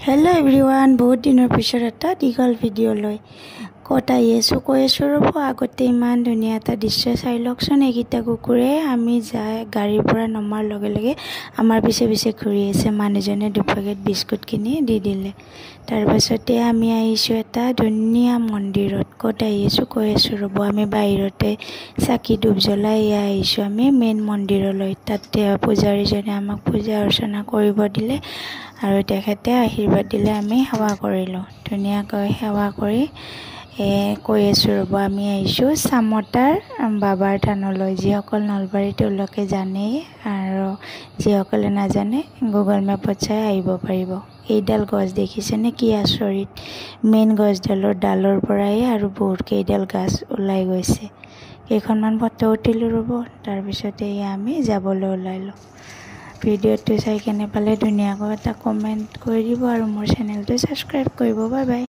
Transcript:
Hello everyone बहुत दिन पिछर एटा दीघल video लय कत आहि आছো কৈ আছো ৰব আগতে ইমান ধুনীয়া এটা দৃশ্য চাই লওকচোন। এইকেইটা কুকুৰে আমি যাই গাড়ীৰ পৰা নমাৰ লগে লগে আমাৰ পিছে পিছে ঘূৰি আছে। মানুহজনে দুপেকেট বিস্কুট কিনি দি দিলে। তাৰ পাছতে আমি আহিছো এটা ধুনীয়া মন্দিৰত। কত আহি আছো কৈ আছো ৰব আমি বাহিৰতে চাকি ধূপ জ্বলাই আহিছো আমি মেইন মন্দিৰলৈ। তাতে পূজাৰীজনে আমাক পূজা অৰ্চনা কৰিব দিলে আৰু তেখেতে আশীৰ্বাদ দিলে। আমি সেৱা কৰিলোঁ ধুনীয়াকৈ সেৱা কৰি কৈ আছোঁ ৰ'ব আমি আহিছোঁ চামতাৰ বাবাৰ থানলৈ। যিসকল নলবাৰী তেওঁলোকে জানেই আৰু যিসকলে নাজানে গুগল মেপত চাই আহিব পাৰিব। এইডাল গছ দেখিছেনে কি আচৰিত। মেইন গছডালৰ ডালৰ পৰাই আৰু বহুত কেইডাল গাছ ওলাই গৈছে। কেইখনমান ফটো উঠিলোঁ ৰ'ব। তাৰপিছতে আমি যাবলৈ ওলালোঁ। ভিডিঅ'টো চাই কেনে পালে ধুনীয়াকৈ এটা কমেণ্ট কৰি দিব আৰু মোৰ চেনেলটো ছাবস্ক্ৰাইব কৰিব। Bye bye.